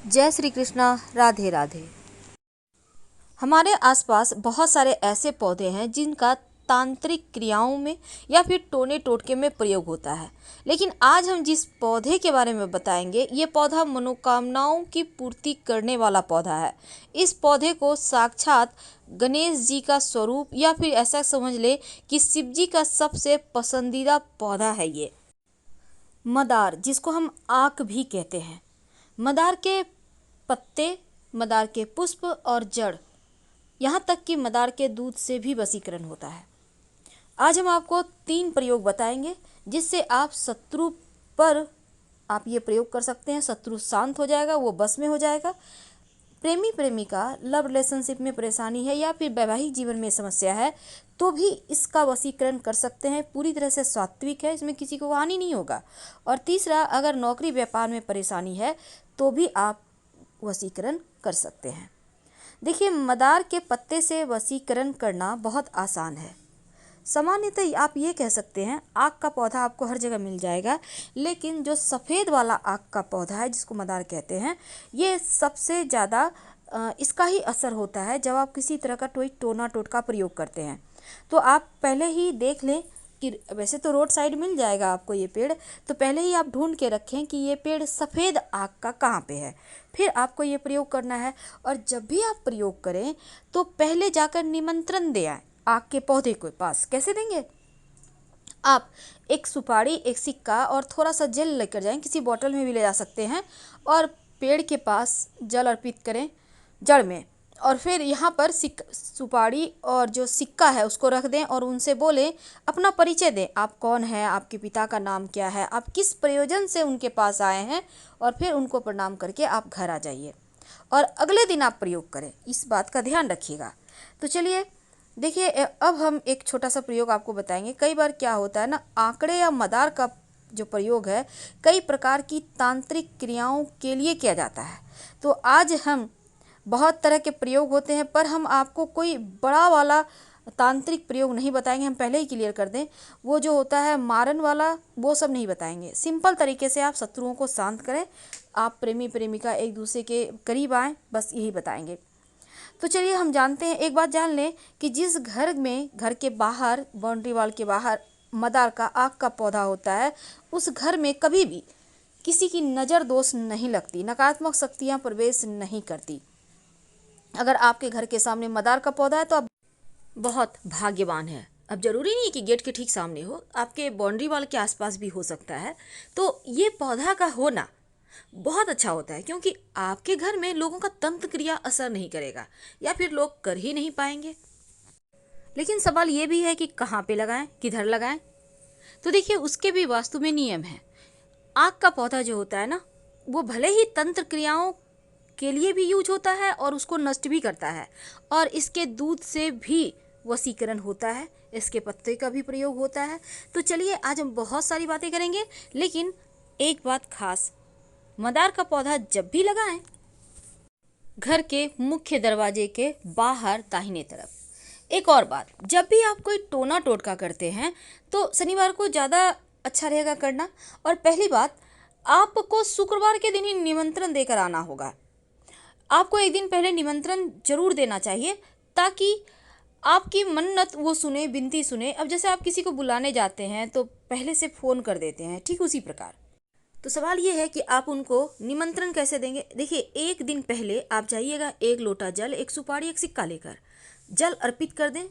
जय श्री कृष्णा। राधे राधे। हमारे आसपास बहुत सारे ऐसे पौधे हैं जिनका तांत्रिक क्रियाओं में या फिर टोने टोटके में प्रयोग होता है। लेकिन आज हम जिस पौधे के बारे में बताएंगे, ये पौधा मनोकामनाओं की पूर्ति करने वाला पौधा है। इस पौधे को साक्षात गणेश जी का स्वरूप या फिर ऐसा समझ ले कि शिव जी का सबसे पसंदीदा पौधा है ये मदार, जिसको हम आक भी कहते हैं। मदार के पत्ते, मदार के पुष्प और जड़, यहाँ तक कि मदार के दूध से भी वशीकरण होता है। आज हम आपको 3 प्रयोग बताएंगे जिससे आप शत्रु पर आप ये प्रयोग कर सकते हैं। शत्रु शांत हो जाएगा, वो बस में हो जाएगा। प्रेमी प्रेमिका लव रिलेशनशिप में परेशानी है या फिर वैवाहिक जीवन में समस्या है तो भी इसका वशीकरण कर सकते हैं। पूरी तरह से सात्विक है, इसमें किसी को हानि नहीं होगा। और तीसरा, अगर नौकरी व्यापार में परेशानी है तो भी आप वशीकरण कर सकते हैं। देखिए, मदार के पत्ते से वशीकरण करना बहुत आसान है। सामान्यतः आप ये कह सकते हैं आक का पौधा आपको हर जगह मिल जाएगा, लेकिन जो सफ़ेद वाला आक का पौधा है जिसको मदार कहते हैं, ये सबसे ज़्यादा इसका ही असर होता है जब आप किसी तरह का कोई टोना टोटका प्रयोग करते हैं। तो आप पहले ही देख लें कि वैसे तो रोड साइड मिल जाएगा आपको ये पेड़, तो पहले ही आप ढूंढ के रखें कि ये पेड़ सफ़ेद आक का कहाँ पे है। फिर आपको ये प्रयोग करना है। और जब भी आप प्रयोग करें तो पहले जाकर निमंत्रण दे आए आक के पौधे के पास। कैसे देंगे? आप एक सुपारी, एक सिक्का और थोड़ा सा जल लेकर जाएं, किसी बोतल में भी ले जा सकते हैं, और पेड़ के पास जल अर्पित करें जड़ में। और फिर यहाँ पर सुपारी और जो सिक्का है उसको रख दें और उनसे बोलें, अपना परिचय दें, आप कौन हैं, आपके पिता का नाम क्या है, आप किस प्रयोजन से उनके पास आए हैं, और फिर उनको प्रणाम करके आप घर आ जाइए। और अगले दिन आप प्रयोग करें, इस बात का ध्यान रखिएगा। तो चलिए देखिए, अब हम एक छोटा सा प्रयोग आपको बताएंगे। कई बार क्या होता है ना, आंकड़े या मदार का जो प्रयोग है कई प्रकार की तांत्रिक क्रियाओं के लिए किया जाता है। तो आज हम बहुत तरह के प्रयोग होते हैं, पर हम आपको कोई बड़ा वाला तांत्रिक प्रयोग नहीं बताएंगे। हम पहले ही क्लियर कर दें, वो जो होता है मारन वाला, वो सब नहीं बताएंगे। सिंपल तरीके से आप शत्रुओं को शांत करें, आप प्रेमी प्रेमिका एक दूसरे के करीब आएँ, बस यही बताएंगे। तो चलिए हम जानते हैं, एक बात जान लें कि जिस घर में, घर के बाहर, बाउंड्री वॉल के बाहर मदार का आक का पौधा होता है, उस घर में कभी भी किसी की नज़र दोष नहीं लगती, नकारात्मक शक्तियाँ प्रवेश नहीं करती। अगर आपके घर के सामने मदार का पौधा है तो आप बहुत भाग्यवान हैं। अब जरूरी नहीं है कि गेट के ठीक सामने हो, आपके बाउंड्री वॉल के आसपास भी हो सकता है। तो ये पौधा का होना बहुत अच्छा होता है, क्योंकि आपके घर में लोगों का तंत्र क्रिया असर नहीं करेगा या फिर लोग कर ही नहीं पाएंगे। लेकिन सवाल ये भी है कि कहाँ पे लगाएं, किधर लगाएं। तो देखिए, उसके भी वास्तु में नियम है। आक का पौधा जो होता है ना, वो भले ही तंत्र क्रियाओं के लिए भी यूज होता है और उसको नष्ट भी करता है, और इसके दूध से भी वशीकरण होता है, इसके पत्ते का भी प्रयोग होता है। तो चलिए आज हम बहुत सारी बातें करेंगे, लेकिन एक बात खास, मदार का पौधा जब भी लगाएं, घर के मुख्य दरवाजे के बाहर दाहिने तरफ। एक और बात, जब भी आप कोई टोना टोटका करते हैं तो शनिवार को ज़्यादा अच्छा रहेगा करना। और पहली बात, आपको शुक्रवार के दिन ही निमंत्रण देकर आना होगा। आपको एक दिन पहले निमंत्रण जरूर देना चाहिए, ताकि आपकी मन्नत वो सुने, विनती सुने। अब जैसे आप किसी को बुलाने जाते हैं तो पहले से फ़ोन कर देते हैं, ठीक उसी प्रकार। तो सवाल ये है कि आप उनको निमंत्रण कैसे देंगे। देखिए, एक दिन पहले आप जाइएगा, 1 लोटा जल, 1 सुपारी, 1 सिक्का लेकर जल अर्पित कर दें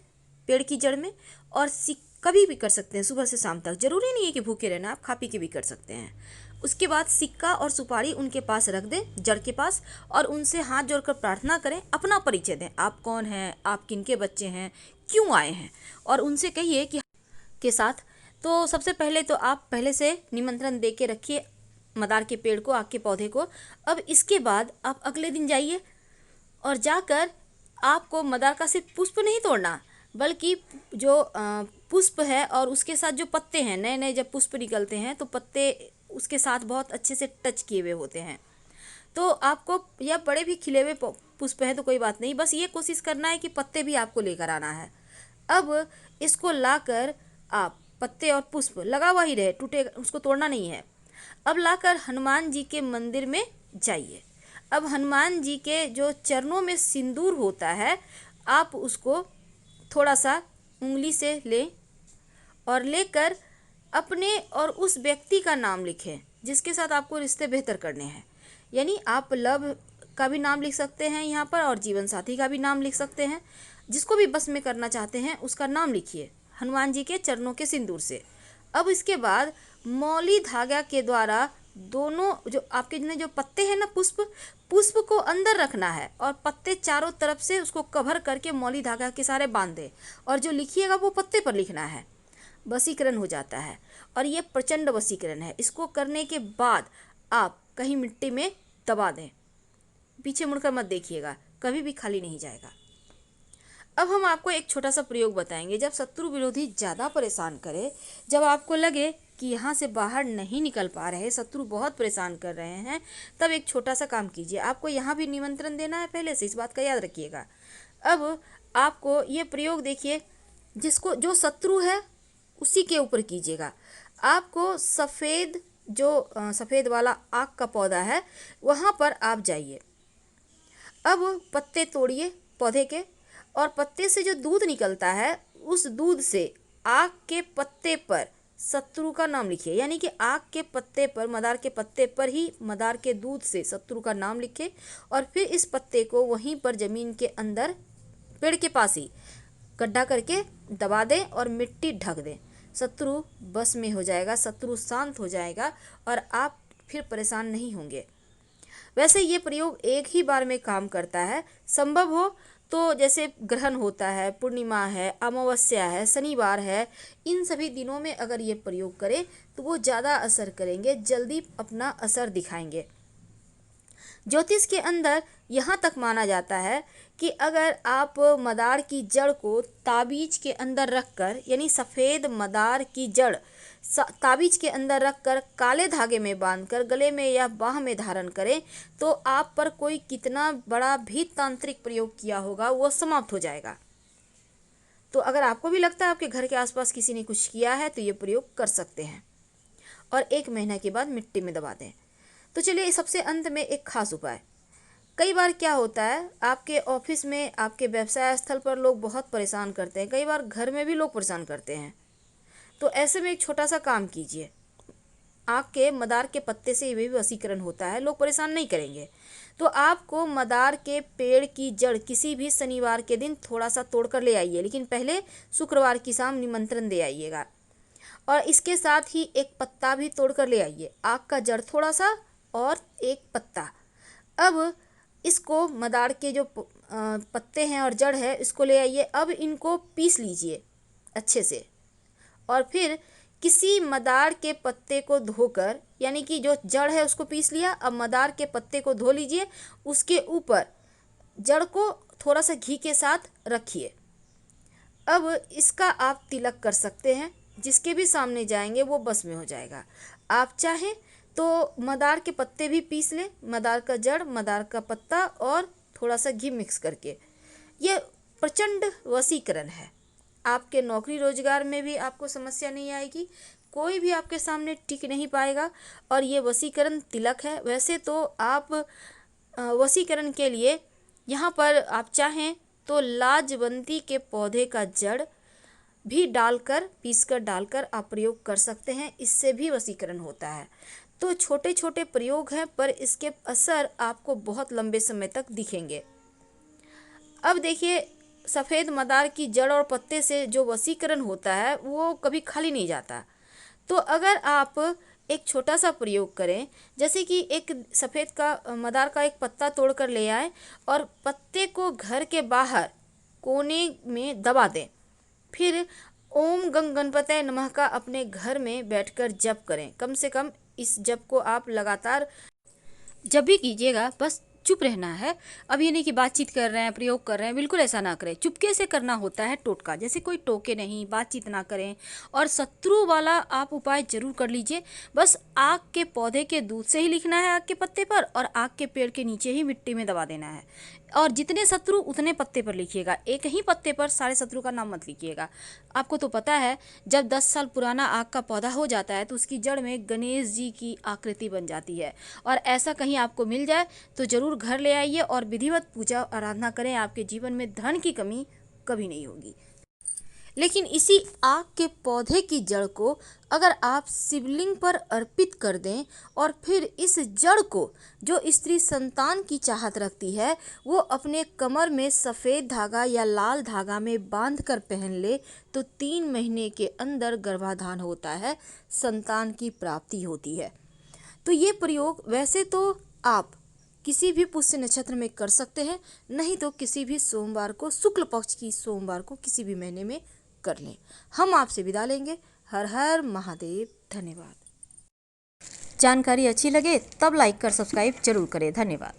पेड़ की जड़ में। और कभी भी कर सकते हैं, सुबह से शाम तक, जरूरी नहीं है कि भूखे रहना, आप खा पी के भी कर सकते हैं। उसके बाद सिक्का और सुपारी उनके पास रख दें, जड़ के पास, और उनसे हाथ जोड़कर प्रार्थना करें, अपना परिचय दें, आप कौन हैं, आप किनके बच्चे हैं, क्यों आए हैं, और उनसे कहिए कि के साथ। तो सबसे पहले तो आप पहले से निमंत्रण दे के रखिए मदार के पेड़ को, आक के पौधे को। अब इसके बाद आप अगले दिन जाइए और जाकर आपको मदार का सिर्फ पुष्प नहीं तोड़ना, बल्कि जो पुष्प है और उसके साथ जो पत्ते हैं, नए नए जब पुष्प निकलते हैं तो पत्ते उसके साथ बहुत अच्छे से टच किए हुए होते हैं। तो आपको, या बड़े भी खिले हुए पुष्प हैं तो कोई बात नहीं, बस ये कोशिश करना है कि पत्ते भी आपको लेकर आना है। अब इसको लाकर आप, पत्ते और पुष्प लगा हुआ ही रहे, टूटे, उसको तोड़ना नहीं है। अब लाकर हनुमान जी के मंदिर में जाइए। अब हनुमान जी के जो चरणों में सिंदूर होता है, आप उसको थोड़ा सा उंगली से लें और लेकर अपने और उस व्यक्ति का नाम लिखें जिसके साथ आपको रिश्ते बेहतर करने हैं। यानी आप लव का भी नाम लिख सकते हैं यहाँ पर और जीवन साथी का भी नाम लिख सकते हैं। जिसको भी बस में करना चाहते हैं उसका नाम लिखिए हनुमान जी के चरणों के सिंदूर से। अब इसके बाद मौली धागा के द्वारा दोनों जो आपके जो पत्ते हैं ना, पुष्प को अंदर रखना है और पत्ते चारों तरफ से उसको कवर करके मौली धागा के सारे बांध दें और जो लिखिएगा वो पत्ते पर लिखना है। वशीकरण हो जाता है और ये प्रचंड वशीकरण है। इसको करने के बाद आप कहीं मिट्टी में दबा दें, पीछे मुड़कर मत देखिएगा, कभी भी खाली नहीं जाएगा। अब हम आपको एक छोटा सा प्रयोग बताएंगे। जब शत्रु विरोधी ज़्यादा परेशान करे, जब आपको लगे कि यहाँ से बाहर नहीं निकल पा रहे, शत्रु बहुत परेशान कर रहे हैं, तब एक छोटा सा काम कीजिए। आपको यहाँ भी निमंत्रण देना है पहले से, इस बात का याद रखिएगा। अब आपको ये प्रयोग देखिए, जिसको जो शत्रु है उसी के ऊपर कीजिएगा। आपको सफ़ेद सफ़ेद वाला आक का पौधा है वहाँ पर आप जाइए। अब पत्ते तोड़िए पौधे के और पत्ते से जो दूध निकलता है उस दूध से आक के पत्ते पर शत्रु का नाम लिखिए। यानी कि आक के पत्ते पर, मदार के पत्ते पर ही मदार के दूध से शत्रु का नाम लिखे और फिर इस पत्ते को वहीं पर ज़मीन के अंदर पेड़ के पास ही गड्ढा करके दबा दें और मिट्टी ढक दें। शत्रु बस में हो जाएगा, शत्रु शांत हो जाएगा और आप फिर परेशान नहीं होंगे। वैसे ये प्रयोग एक ही बार में काम करता है। संभव हो तो जैसे ग्रहण होता है, पूर्णिमा है, अमावस्या है, शनिवार है, इन सभी दिनों में अगर ये प्रयोग करें तो वो ज़्यादा असर करेंगे, जल्दी अपना असर दिखाएंगे। ज्योतिष के अंदर यहाँ तक माना जाता है कि अगर आप मदार की जड़ को ताबीज के अंदर रखकर, यानी सफ़ेद मदार की जड़ ताबीज के अंदर रखकर काले धागे में बांधकर गले में या बाह में धारण करें तो आप पर कोई कितना बड़ा भी तांत्रिक प्रयोग किया होगा वो समाप्त हो जाएगा। तो अगर आपको भी लगता है आपके घर के आसपास किसी ने कुछ किया है तो ये प्रयोग कर सकते हैं और 1 महीना के बाद मिट्टी में दबा दें। तो चलिए सबसे अंत में एक खास उपाय। कई बार क्या होता है, आपके ऑफिस में, आपके व्यवसाय स्थल पर लोग बहुत परेशान करते हैं, कई बार घर में भी लोग परेशान करते हैं। तो ऐसे में एक छोटा सा काम कीजिए। आक के मदार के पत्ते से ये भी वशीकरण होता है, लोग परेशान नहीं करेंगे। तो आपको मदार के पेड़ की जड़ किसी भी शनिवार के दिन थोड़ा सा तोड़ कर ले आइए, लेकिन पहले शुक्रवार की शाम निमंत्रण दे आइएगा और इसके साथ ही एक पत्ता भी तोड़ कर ले आइए, आक का जड़ थोड़ा सा और एक पत्ता। अब इसको मदार के जो पत्ते हैं और जड़ है इसको ले आइए। अब इनको पीस लीजिए अच्छे से और फिर किसी मदार के पत्ते को धोकर, यानी कि जो जड़ है उसको पीस लिया, अब मदार के पत्ते को धो लीजिए, उसके ऊपर जड़ को थोड़ा सा घी के साथ रखिए। अब इसका आप तिलक कर सकते हैं, जिसके भी सामने जाएंगे वो बस में हो जाएगा। आप चाहें तो मदार के पत्ते भी पीस लें, मदार का जड़, मदार का पत्ता और थोड़ा सा घी मिक्स करके। यह प्रचंड वशीकरण है। आपके नौकरी रोजगार में भी आपको समस्या नहीं आएगी, कोई भी आपके सामने टिक नहीं पाएगा और ये वशीकरण तिलक है। वैसे तो आप वशीकरण के लिए यहाँ पर आप चाहें तो लाजवंती के पौधे का जड़ भी डालकर, पीसकर डालकर आप प्रयोग कर सकते हैं, इससे भी वशीकरण होता है। तो छोटे छोटे प्रयोग हैं पर इसके असर आपको बहुत लंबे समय तक दिखेंगे। अब देखिए, सफ़ेद मदार की जड़ और पत्ते से जो वशीकरण होता है वो कभी खाली नहीं जाता। तो अगर आप एक छोटा सा प्रयोग करें, जैसे कि एक सफ़ेद का मदार का एक पत्ता तोड़ कर ले आए और पत्ते को घर के बाहर कोने में दबा दें, फिर ओम गंग गणपतये नमः का अपने घर में बैठकर जप करें। कम से कम इस जप को आप लगातार जब भी कीजिएगा, बस चुप रहना है। अब ये नहीं कि बातचीत कर रहे हैं, प्रयोग कर रहे हैं, बिल्कुल ऐसा ना करें। चुपके से करना होता है टोटका, जैसे कोई टोके नहीं, बातचीत ना करें। और शत्रु वाला आप उपाय जरूर कर लीजिए। बस आक के पौधे के दूध से ही लिखना है आक के पत्ते पर और आक के पेड़ के नीचे ही मिट्टी में दबा देना है। और जितने शत्रु उतने पत्ते पर लिखिएगा, एक ही पत्ते पर सारे शत्रु का नाम मत लिखिएगा। आपको तो पता है जब 10 साल पुराना आक का पौधा हो जाता है तो उसकी जड़ में गणेश जी की आकृति बन जाती है। और ऐसा कहीं आपको मिल जाए तो ज़रूर घर ले आइए और विधिवत पूजा आराधना करें। आपके जीवन में धन की कमी कभी नहीं होगी। लेकिन इसी आक के पौधे की जड़ को अगर आप शिवलिंग पर अर्पित कर दें और फिर इस जड़ को जो स्त्री संतान की चाहत रखती है वो अपने कमर में सफ़ेद धागा या लाल धागा में बांध कर पहन ले तो 3 महीने के अंदर गर्भाधान होता है, संतान की प्राप्ति होती है। तो ये प्रयोग वैसे तो आप किसी भी पुष्य नक्षत्र में कर सकते हैं, नहीं तो किसी भी सोमवार को, शुक्ल पक्ष की सोमवार को किसी भी महीने में कर लें। हम आपसे विदा लेंगे। हर हर महादेव। धन्यवाद। जानकारी अच्छी लगे तब लाइक कर सब्सक्राइब जरूर करें। धन्यवाद।